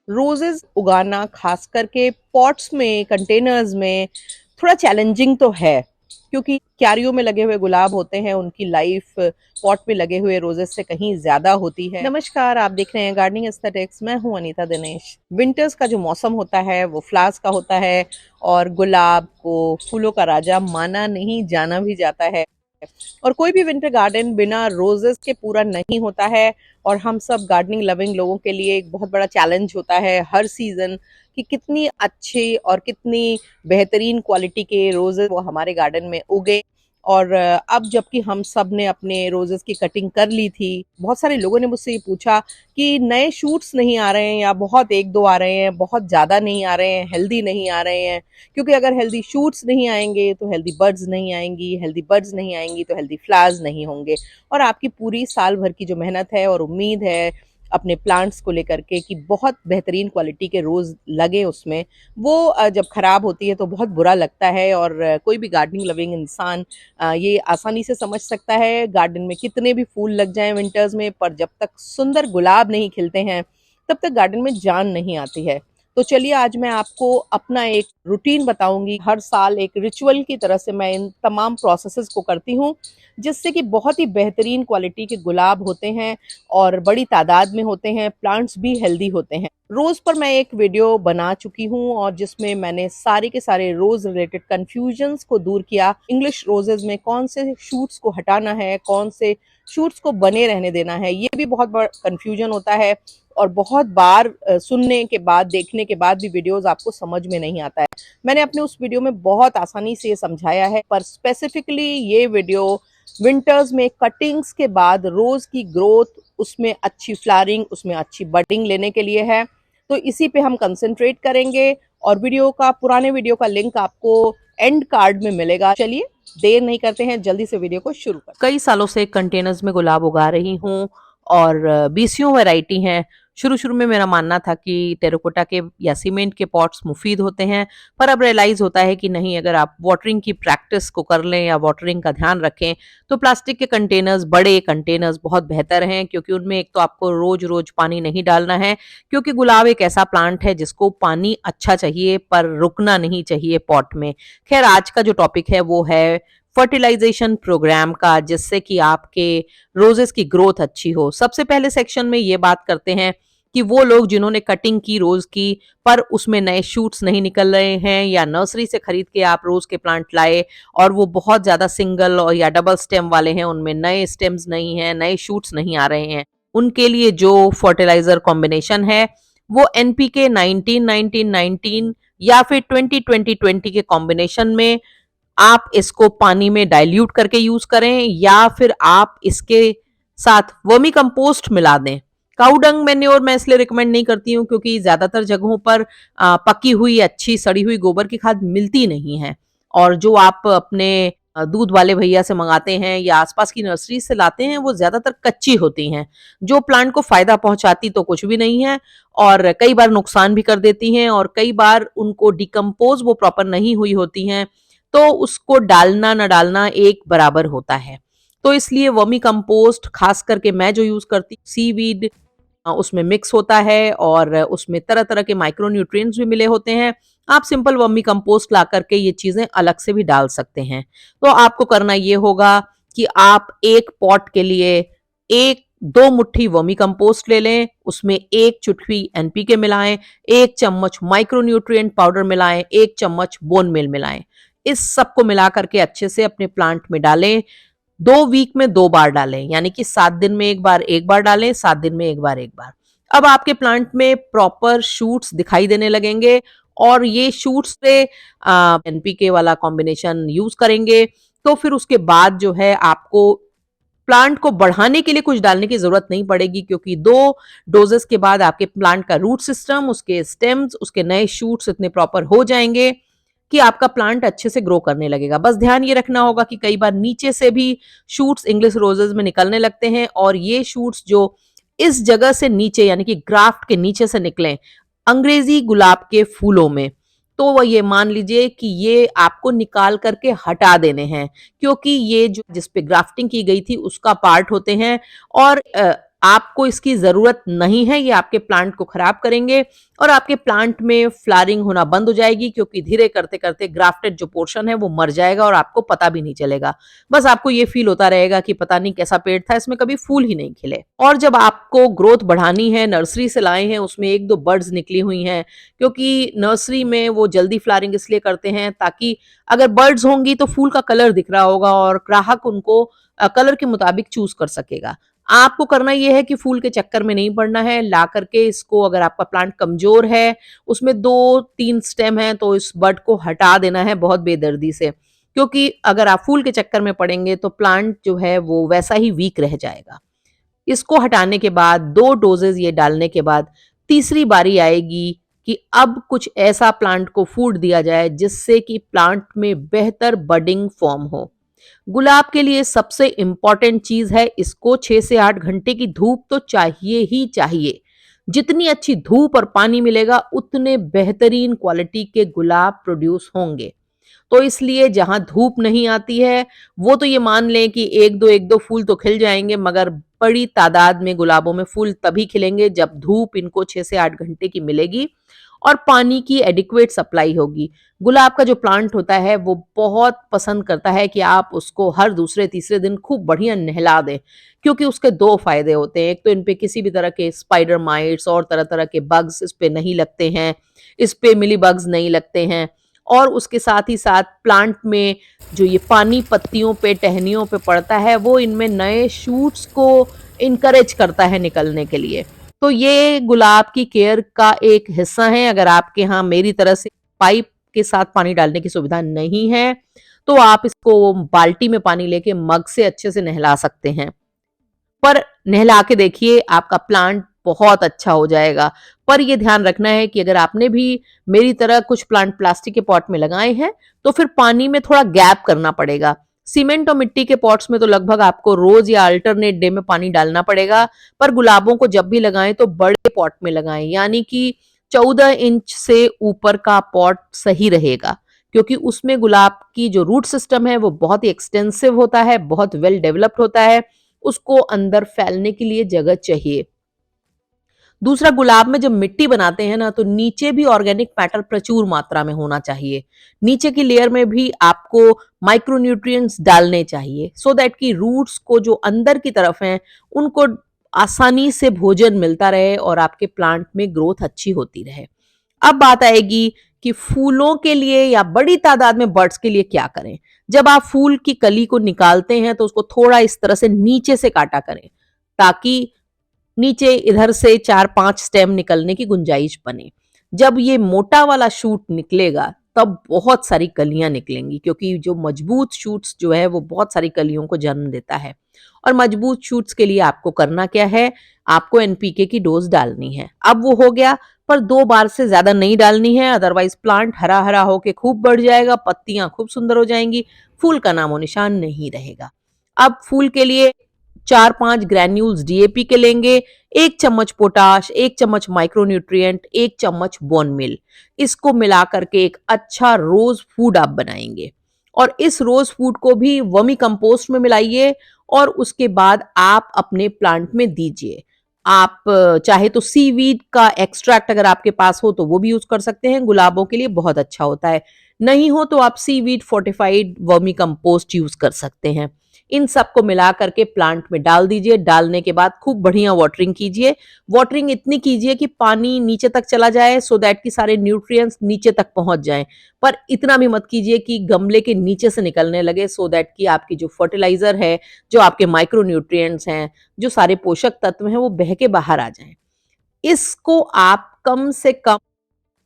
Roses उगाना खास करके पॉट्स में, कंटेनर्स में थोड़ा चैलेंजिंग तो है, क्योंकि क्यारियों में लगे हुए गुलाब होते हैं, उनकी लाइफ पॉट में लगे हुए रोजेस से कहीं ज्यादा होती है। नमस्कार, आप देख रहे हैं गार्डनिंग एस्थेटिक्स। मैं हूं अनीता दिनेश। विंटर्स का जो मौसम होता है वो फ्लावर्स का होता है, और गुलाब को फूलों का राजा माना नहीं जाना भी जाता है। और कोई भी विंटर गार्डन बिना रोजेस के पूरा नहीं होता है। और हम सब गार्डनिंग लविंग लोगों के लिए एक बहुत बड़ा चैलेंज होता है हर सीजन कि कितनी अच्छी और कितनी बेहतरीन क्वालिटी के रोजेस वो हमारे गार्डन में उगे। और अब जबकि हम सब ने अपने रोजेस की कटिंग कर ली थी, बहुत सारे लोगों ने मुझसे ये पूछा कि नए शूट्स नहीं आ रहे हैं, या बहुत एक दो आ रहे हैं, बहुत ज्यादा नहीं आ रहे हैं, हेल्दी नहीं आ रहे हैं। क्योंकि अगर हेल्दी शूट्स नहीं आएंगे तो हेल्दी बर्ड्स नहीं आएंगी, हेल्दी बर्ड्स नहीं आएंगी तो हेल्दी फ्लावर्स नहीं होंगे। और आपकी पूरी साल भर की जो मेहनत है और उम्मीद है अपने प्लांट्स को लेकर के कि बहुत बेहतरीन क्वालिटी के रोज लगे उसमें, वो जब खराब होती है तो बहुत बुरा लगता है। और कोई भी गार्डनिंग लविंग इंसान ये आसानी से समझ सकता है। गार्डन में कितने भी फूल लग जाएं विंटर्स में, पर जब तक सुंदर गुलाब नहीं खिलते हैं तब तक गार्डन में जान नहीं आती है। तो चलिए, आज मैं आपको अपना एक रूटीन बताऊंगी। हर साल एक रिचुअल की तरह से मैं इन तमाम प्रोसेसेस को करती हूँ, जिससे कि बहुत ही बेहतरीन क्वालिटी के गुलाब होते हैं और बड़ी तादाद में होते हैं, प्लांट्स भी हेल्दी होते हैं। रोज पर मैं एक वीडियो बना चुकी हूँ, और जिसमें मैंने सारे के सारे रोज रिलेटेड कंफ्यूजन्स को दूर किया। इंग्लिश रोजेज में कौन से शूट्स को हटाना है, कौन से शूट्स को बने रहने देना है, ये भी बहुत बड़ा कंफ्यूजन होता है। और बहुत बार सुनने के बाद, देखने के बाद भी वीडियोस आपको समझ में नहीं आता है। मैंने अपने उस वीडियो में बहुत आसानी से ये समझाया है, पर स्पेसिफिकली ये वीडियो विंटर्स में कटिंग्स के बाद रोज की ग्रोथ, उसमें अच्छी फ्लावरिंग, उसमें अच्छी बडिंग लेने के लिए है। तो इसी पे हम कंसंट्रेट करेंगे, और वीडियो का, पुराने वीडियो का लिंक आपको एंड कार्ड में मिलेगा। चलिए, देर नहीं करते हैं, जल्दी से वीडियो को शुरू करते हैं। कई सालों से कंटेनर्स में गुलाब उगा रही हूँ, और बीसियों वैरायटी हैं। शुरू शुरू में मेरा मानना था कि टेराकोटा के या सीमेंट के पॉट्स मुफीद होते हैं, पर अब रियलाइज होता है कि नहीं, अगर आप वाटरिंग की प्रैक्टिस को कर लें या वाटरिंग का ध्यान रखें तो प्लास्टिक के कंटेनर्स, बड़े कंटेनर्स बहुत बेहतर हैं। क्योंकि उनमें एक तो आपको रोज रोज पानी नहीं डालना है, क्योंकि गुलाब एक ऐसा प्लांट है जिसको पानी अच्छा चाहिए पर रुकना नहीं चाहिए पॉट में। खैर, आज का जो टॉपिक है वो है फर्टिलाइजेशन प्रोग्राम का, जिससे कि आपके रोजेस की ग्रोथ अच्छी हो। सबसे पहले सेक्शन में ये बात करते हैं कि वो लोग जिन्होंने कटिंग की रोज की, पर उसमें नए शूट्स नहीं निकल रहे हैं, या नर्सरी से खरीद के आप रोज के प्लांट लाए और वो बहुत ज्यादा सिंगल और या डबल स्टेम वाले हैं, उनमें नए स्टेम्स नहीं है, नए शूट्स नहीं आ रहे हैं, उनके लिए जो फर्टिलाइजर कॉम्बिनेशन है वो एनपीके 19-19-19 या फिर 20-20-20 के कॉम्बिनेशन में आप इसको पानी में डाइल्यूट करके यूज करें, या फिर आप इसके साथ वर्मी कंपोस्ट मिला दें। काऊ डंग मैन्योर मैं इसलिए रिकमेंड नहीं करती हूँ क्योंकि ज्यादातर जगहों पर पकी हुई अच्छी सड़ी हुई गोबर की खाद मिलती नहीं है, और जो आप अपने दूध वाले भैया से मंगाते हैं या आसपास की नर्सरी से लाते हैं वो ज्यादातर कच्ची होती हैं, जो प्लांट को फायदा पहुंचाती तो कुछ भी नहीं है, और कई बार नुकसान भी कर देती हैं, और कई बार उनको डिकम्पोज वो प्रॉपर नहीं हुई होती हैं, तो उसको डालना न डालना एक बराबर होता है। तो इसलिए वर्मी कंपोस्ट खास करके मैं जो यूज करती हूँ, सीवीड उसमें मिक्स होता है, और उसमें तरह तरह के माइक्रो न्यूट्रिएंट्स भी मिले होते हैं। आप सिंपल वर्मी कंपोस्ट ला करके ये चीजें अलग से भी डाल सकते हैं। तो आपको करना ये होगा कि आप एक पॉट के लिए एक 2 मुट्ठी वर्मी कंपोस्ट ले लें, उसमें 1 चुटकी एनपीके मिलाएं, 1 चम्मच माइक्रो न्यूट्रिएंट पाउडर मिलाएं, 1 चम्मच बोन मिल मिलाएं। इस सबको मिला करके अच्छे से अपने प्लांट में डालें। 2 वीक में 2 बार डालें, यानी कि 7 दिन में एक बार डालें, 7 दिन में एक बार। अब आपके प्लांट में प्रॉपर शूट्स दिखाई देने लगेंगे, और ये शूट्स पे एनपीके वाला कॉम्बिनेशन यूज करेंगे। तो फिर उसके बाद जो है आपको प्लांट को बढ़ाने के लिए कुछ डालने की जरूरत नहीं पड़ेगी, क्योंकि 2 डोजेस के बाद आपके प्लांट का रूट सिस्टम, उसके स्टेम्स, उसके नए शूट्स इतने प्रॉपर हो जाएंगे कि आपका प्लांट अच्छे से ग्रो करने लगेगा। बस ध्यान ये रखना होगा कि कई बार नीचे से भी शूट्स इंग्लिश रोजेस में निकलने लगते हैं, और ये शूट्स जो इस जगह से नीचे यानी कि ग्राफ्ट के नीचे से निकले अंग्रेजी गुलाब के फूलों में, तो वह ये मान लीजिए कि ये आपको निकाल करके हटा देने हैं, क्योंकि ये जो जिस पे ग्राफ्टिंग की गई थी उसका पार्ट होते हैं। और आपको इसकी जरूरत नहीं है, ये आपके प्लांट को खराब करेंगे और आपके प्लांट में फ्लावरिंग होना बंद हो जाएगी, क्योंकि धीरे करते करते ग्राफ्टेड जो पोर्शन है वो मर जाएगा और आपको पता भी नहीं चलेगा। बस आपको ये फील होता रहेगा कि पता नहीं कैसा पेड़ था, इसमें कभी फूल ही नहीं खिले। और जब आपको ग्रोथ बढ़ानी है, नर्सरी से लाए हैं, उसमें एक दो बर्ड्स निकली हुई हैं, क्योंकि नर्सरी में वो जल्दी फ्लावरिंग इसलिए करते हैं ताकि अगर बर्ड्स होंगी तो फूल का कलर दिख रहा होगा और ग्राहक उनको कलर के मुताबिक चूज कर सकेगा। आपको करना यह है कि फूल के चक्कर में नहीं पड़ना है, ला करके इसको, अगर आपका प्लांट कमजोर है, उसमें 2-3 स्टेम है, तो इस बड को हटा देना है बहुत बेदर्दी से, क्योंकि अगर आप फूल के चक्कर में पड़ेंगे तो प्लांट जो है वो वैसा ही वीक रह जाएगा। इसको हटाने के बाद 2 डोजेज ये डालने के बाद तीसरी बारी आएगी कि अब कुछ ऐसा प्लांट को फूड दिया जाए जिससे कि प्लांट में बेहतर बडिंग फॉर्म हो। गुलाब के लिए सबसे इंपॉर्टेंट चीज है, इसको 6 से 8 घंटे की धूप तो चाहिए ही चाहिए। जितनी अच्छी धूप और पानी मिलेगा उतने बेहतरीन क्वालिटी के गुलाब प्रोड्यूस होंगे। तो इसलिए जहां धूप नहीं आती है, वो तो ये मान लें कि एक दो फूल तो खिल जाएंगे, मगर बड़ी तादाद में गुलाबों में फूल तभी खिलेंगे जब धूप इनको 6 से 8 घंटे की मिलेगी और पानी की एडिक्वेट सप्लाई होगी। गुलाब का जो प्लांट होता है वो बहुत पसंद करता है कि आप उसको हर दूसरे तीसरे दिन खूब बढ़िया नहला दें, क्योंकि उसके 2 फायदे होते हैं। एक तो इन पे किसी भी तरह के स्पाइडर माइट्स और तरह तरह के बग्स इस पे नहीं लगते हैं, इस पे मिली बग्स नहीं लगते हैं, और उसके साथ ही साथ प्लांट में जो ये पानी पत्तियों पे, टहनियों पे पड़ता है, वो इनमें नए शूट्स को इनकरेज करता है निकलने के लिए। तो ये गुलाब की केयर का एक हिस्सा है। अगर आपके यहाँ मेरी तरह से पाइप के साथ पानी डालने की सुविधा नहीं है, तो आप इसको बाल्टी में पानी लेके मग से अच्छे से नहला सकते हैं। पर नहला के देखिए, आपका प्लांट बहुत अच्छा हो जाएगा। पर ये ध्यान रखना है कि अगर आपने भी मेरी तरह कुछ प्लांट प्लास्टिक के पॉट में लगाए हैं, तो फिर पानी में थोड़ा गैप करना पड़ेगा। सीमेंट और मिट्टी के पॉट्स में तो लगभग आपको रोज या अल्टरनेट डे में पानी डालना पड़ेगा। पर गुलाबों को जब भी लगाएं तो बड़े पॉट में लगाएं, यानी कि 14 इंच से ऊपर का पॉट सही रहेगा, क्योंकि उसमें गुलाब की जो रूट सिस्टम है वो बहुत ही एक्सटेंसिव होता है, बहुत वेल डेवलप्ड होता है, उसको अंदर फैलने के लिए जगह चाहिए। दूसरा, गुलाब में जब मिट्टी बनाते हैं ना, तो नीचे भी ऑर्गेनिक मैटर प्रचुर मात्रा में होना चाहिए। नीचे की लेयर में भी आपको माइक्रोन्यूट्रिएंट्स डालने चाहिए, सो दैट कि रूट्स को जो अंदर की तरफ हैं उनको आसानी से भोजन मिलता रहे और आपके प्लांट में ग्रोथ अच्छी होती रहे। अब बात आएगी कि फूलों के लिए या बड़ी तादाद में बर्ड्स के लिए क्या करें। जब आप फूल की कली को निकालते हैं तो उसको थोड़ा इस तरह से नीचे से काटा करें, ताकि नीचे इधर से 4-5 स्टेम निकलने की गुंजाइश बने। जब ये मोटा वाला शूट निकलेगा तब बहुत सारी कलियां निकलेंगी, क्योंकि जो मजबूत शूट्स जो है वो बहुत सारी कलियों को जन्म देता है। और मजबूत शूट्स के लिए आपको करना क्या है, आपको एनपीके की डोज डालनी है। अब वो हो गया, पर 2 बार से ज्यादा नहीं डालनी है, अदरवाइज प्लांट हरा हरा होके खूब बढ़ जाएगा, पत्तियां खूब सुंदर हो जाएंगी, फूल का नामो निशान नहीं रहेगा। अब फूल के लिए 4-5 ग्रैन्यूल्स डीएपी के लेंगे, 1 चम्मच पोटाश, 1 चम्मच माइक्रोन्यूट्रिएंट, 1 चम्मच बोन मिल। इसको मिला करके एक अच्छा रोज फूड आप बनाएंगे, और इस रोज फूड को भी वर्मी कंपोस्ट में मिलाइए और उसके बाद आप अपने प्लांट में दीजिए। आप चाहे तो सीवीड का एक्सट्रैक्ट अगर आपके पास हो तो वो भी यूज कर सकते हैं, गुलाबों के लिए बहुत अच्छा होता है। नहीं हो तो आप seaweed fortified vermi compost use कर सकते हैं। इन सबको मिला करके प्लांट में डाल दीजिए। डालने के बाद खूब बढ़िया वाटरिंग कीजिए। वाटरिंग इतनी कीजिए कि पानी नीचे तक चला जाए, सो दैट कि सारे न्यूट्रिएंट्स नीचे तक पहुंच जाएं। पर इतना भी मत कीजिए कि गमले के नीचे से निकलने लगे, सो दैट कि आपकी जो फर्टिलाइजर है, जो आपके माइक्रो न्यूट्रिएंट्स हैं, जो सारे पोषक तत्व हैं, वो बह के बाहर आ जाएं। इसको आप कम से कम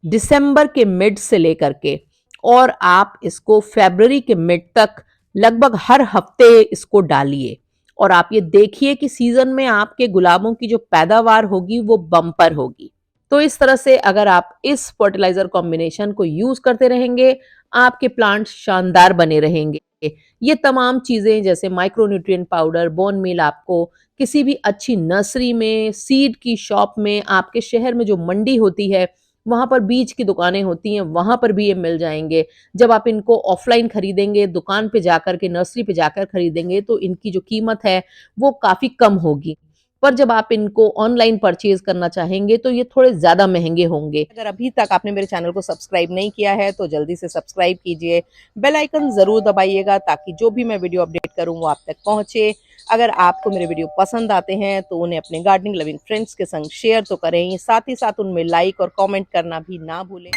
दिसंबर के मिड से लेकर के, और आप इसको फरवरी के मिड तक लगभग हर हफ्ते इसको डालिए, और आप ये देखिए कि सीजन में आपके गुलाबों की जो पैदावार होगी वो बम्पर होगी। तो इस तरह से अगर आप इस फर्टिलाइजर कॉम्बिनेशन को यूज करते रहेंगे, आपके प्लांट शानदार बने रहेंगे। ये तमाम चीजें जैसे माइक्रोन्यूट्रिएंट पाउडर, बोन मील आपको किसी भी अच्छी नर्सरी में, सीड की शॉप में, आपके शहर में जो मंडी होती है वहां पर बीज की दुकानें होती हैं, वहां पर भी ये मिल जाएंगे। जब आप इनको ऑफलाइन खरीदेंगे, दुकान पे जाकर के, नर्सरी पे जाकर खरीदेंगे, तो इनकी जो कीमत है वो काफी कम होगी। पर जब आप इनको ऑनलाइन परचेज करना चाहेंगे तो ये थोड़े ज़्यादा महंगे होंगे। अगर अभी तक आपने मेरे चैनल को सब्सक्राइब नहीं किया है तो जल्दी से सब्सक्राइब कीजिए, बेल आइकन ज़रूर दबाइएगा ताकि जो भी मैं वीडियो अपडेट करूँ वो आप तक पहुँचे। अगर आपको मेरे वीडियो पसंद आते हैं तो उन्हें अपने गार्डनिंग लविंग फ्रेंड्स के संग शेयर तो करें ही, साथ उनमें लाइक और कमेंट करना भी ना भूलें।